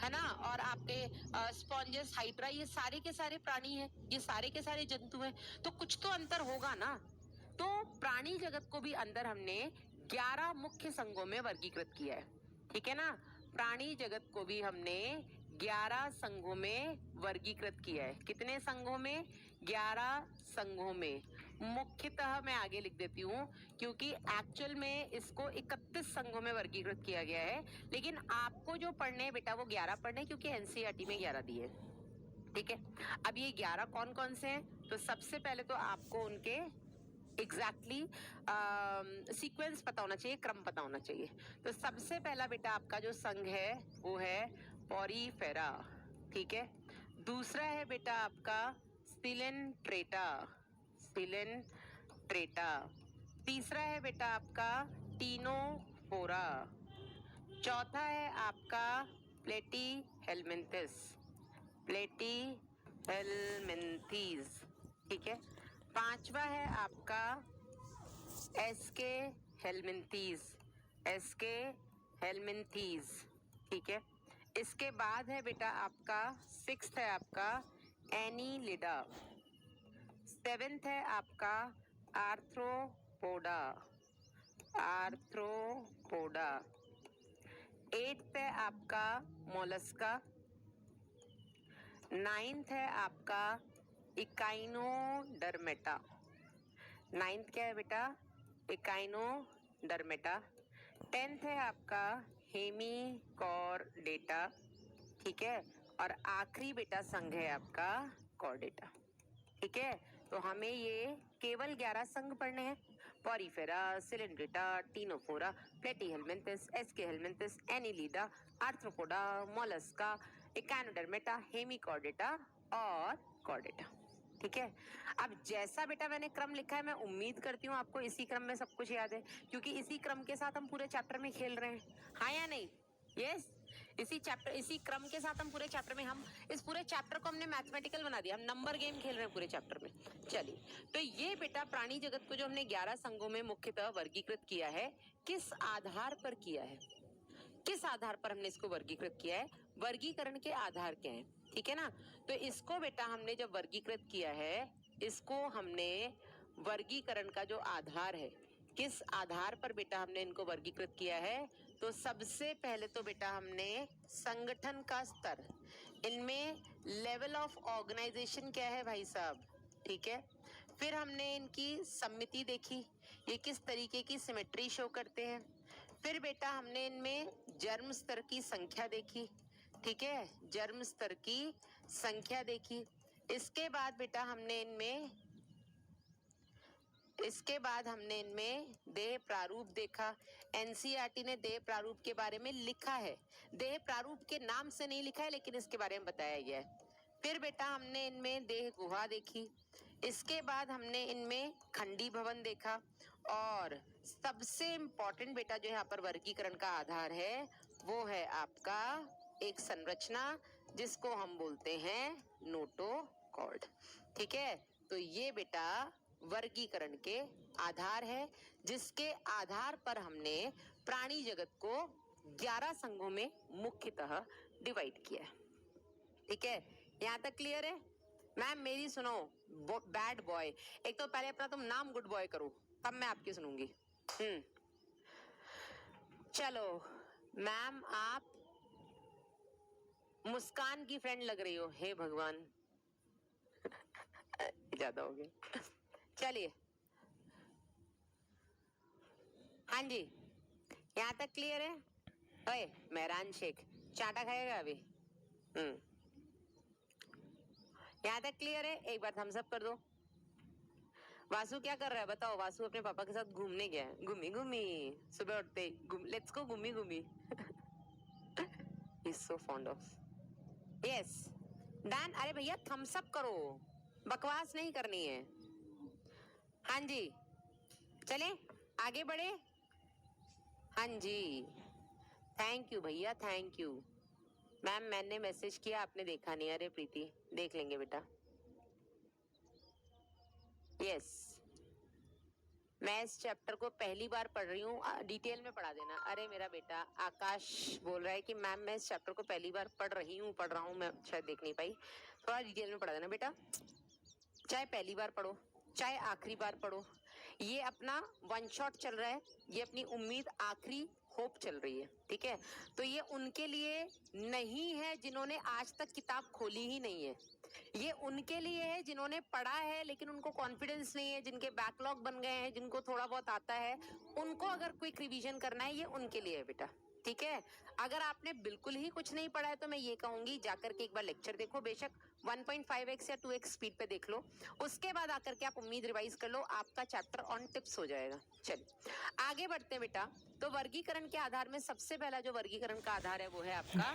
है ना, और आपके स्पॉन्जेस, हाइड्रा, ये सारे के सारे प्राणी हैं, ये सारे के सारे जंतु हैं, तो कुछ तो अंतर होगा ना। तो प्राणी जगत को भी अंदर हमने 11 मुख्य संघों में वर्गीकृत किया है, ठीक है ना। प्राणी जगत को भी हमने 11 संघों में वर्गीकृत किया है। कितने संघों में? 11 संघों में। मुख्यतः मैं आगे लिख देती हूँ, क्योंकि एक्चुअल में इसको 31 संघों में वर्गीकृत किया गया है, लेकिन आपको जो पढ़ने हैं बेटा वो 11 पढ़ने, क्योंकि एनसीईआरटी में 11 दिए, ठीक है। अब ये 11 कौन कौन से हैं? तो सबसे पहले तो आपको उनके एग्जैक्टली सीक्वेंस पता होना चाहिए, क्रम पता होना चाहिए। तो सबसे पहला बेटा आपका जो संघ है वो है पॉरीफेरा, ठीक है। दूसरा है बेटा आपका स्टिलेंट्रेटा, स्टिलेंट्रेटा। तीसरा है बेटा आपका टीनोफोरा। चौथा है आपका प्लेटी हेलमिंथिस, प्लेटी हेलमिंथीज, ठीक है। पांचवा है आपका एसके हेलमिंथीज, एसके हेलमिंथीज, ठीक है। इसके बाद है बेटा आपका सिक्स्थ है आपका एनीलिडा। सेवेंथ है आपका आर्थ्रोपोडा, आर्थ्रोपोडा। एट्थ है आपका मोलस्का। नाइन्थ है आपका इकाइनोडर्मेटा। नाइन्थ क्या है बेटा? इकाइनोडर्मेटा। 10th है आपका हेमीकॉर्डेटा, ठीक है। और आखिरी बेटा संघ है आपका कॉर्डेटा, ठीक है। तो हमें ये केवल 11 संघ पढ़ने हैं। Porifera, Coelenterata, Ctenophora, Platyhelminthes, Aschelminthes, Annelida, Arthropoda, Mollusca, Echinodermata, Hemichordata और कॉर्डेटा, ठीक है। अब जैसा बेटा मैंने क्रम लिखा है, मैं उम्मीद करती हूँ आपको इसी क्रम में सब कुछ याद है, क्योंकि इसी क्रम के साथ हम पूरे चैप्टर में खेल रहे हैं, हाँ या नहीं? यस, इसी चैप्टर, इसी क्रम के साथ हम पूरे चैप्टर में, हम इस पूरे चैप्टर को हमने मैथमेटिकल बना दिया, हम नंबर गेम खेल रहे हैं पूरे चैप्टर में। चलिए, तो ये बेटा प्राणी जगत को जो हमने 11 संघों में मुख्यतः वर्गीकृत किया है, किस आधार पर किया है? किस आधार पर हमने इसको वर्गीकृत किया है? वर्गीकरण के आधार क्या है, ठीक है ना। तो इसको बेटा हमने जब वर्गीकृत किया है, इसको हमने वर्गीकरण का जो आधार है, किस आधार पर बेटा हमने इनको वर्गीकृत किया है? तो सबसे पहले तो बेटा हमने संगठन का स्तर, इनमें लेवल ऑफ ऑर्गेनाइजेशन क्या है भाई साहब, ठीक है। फिर हमने इनकी सम्मिति देखी, ये किस तरीके की सिमेट्री शो करते हैं। फिर बेटा हमने इनमें जर्म स्तर की संख्या देखी, ठीक है, जर्म स्तर की संख्या देखी। इसके बाद बेटा हमने इनमें, इसके बाद हमने इनमें देह प्रारूप देखा। एनसीईआरटी ने देह प्रारूप के बारे में लिखा है, देह प्रारूप के नाम से नहीं लिखा है, लेकिन इसके बारे में बताया गया है। फिर बेटा हमने इनमें देह गुहा देखी। इसके बाद हमने इनमें खंडी भवन देखा, और सबसे इंपॉर्टेंट बेटा जो यहाँ पर वर्गीकरण का आधार है, वो है आपका एक संरचना जिसको हम बोलते हैं नोटोकॉर्ड, ठीक है। तो ये बेटा वर्गीकरण के आधार है, जिसके आधार पर हमने प्राणी जगत को 11 संघों में मुख्यतः डिवाइड किया है, ठीक है। यहां तक क्लियर है? मैम मेरी सुनो, बैड बॉय, एक तो पहले अपना तुम नाम गुड बॉय करो, तब मैं आपकी सुनूंगी। चलो मैम, आप मुस्कान की फ्रेंड लग रही हो, हे भगवान। ज्यादा हो गया, चलिए। हाँ जी, यहाँ तक क्लियर है? ओए मेहरान शेख, चाटा खाएगा अभी? यहाँ तक क्लियर है? एक बार थम्स अप कर दो। वासु क्या कर रहा है बताओ? वासु अपने पापा के साथ घूमने गया है, घूमी घूमी, सुबह उठते लेट्स गो घूमी घूमी। He's so fond of. Yes. Dan, अरे भैया थम्स अप करो, बकवास नहीं करनी है। हाँ जी, चले आगे बढ़े। हाँ जी, थैंक यू भैया, थैंक यू। मैम मैंने मैसेज किया, आपने देखा नहीं? अरे प्रीति, देख लेंगे बेटा। यस, मैं इस चैप्टर को पहली बार पढ़ रही हूँ, डिटेल में पढ़ा देना। अरे मेरा बेटा आकाश बोल रहा है कि मैम मैं इस चैप्टर को पहली बार पढ़ रहा हूँ, मैं शायद देख नहीं पाई, थोड़ा डिटेल में पढ़ा देना बेटा। चाहे पहली बार पढ़ो चाहे आखिरी बार पढ़ो, ये अपना वन शॉट चल रहा है, ये अपनी उम्मीद आखिरी होप चल रही है, ठीक है। तो ये उनके लिए नहीं है जिन्होंने आज तक किताब खोली ही नहीं है, ये उनके लिए है जिन्होंने पढ़ा है लेकिन उनको कॉन्फिडेंस नहीं है, जिनके बैकलॉग बन गए हैं, जिनको थोड़ा बहुत आता है, उनको अगर क्विक रिवीजन करना है, ये उनके लिए है बेटा, ठीक है। अगर आपने बिल्कुल ही कुछ नहीं पढ़ा है तो मैं ये कहूंगी जाकर के एक बार लेक्चर देखो, बेशक 1.5x या 2x स्पीड पे देख लो, उसके बाद आकर के आप उम्मीद रिवाइज कर लो, आपका चैप्टर ऑन टिप्स हो जाएगा। चलिए आगे बढ़ते हैं बेटा। तो वर्गीकरण के आधार में सबसे पहला जो वर्गीकरण का आधार है वो है आपका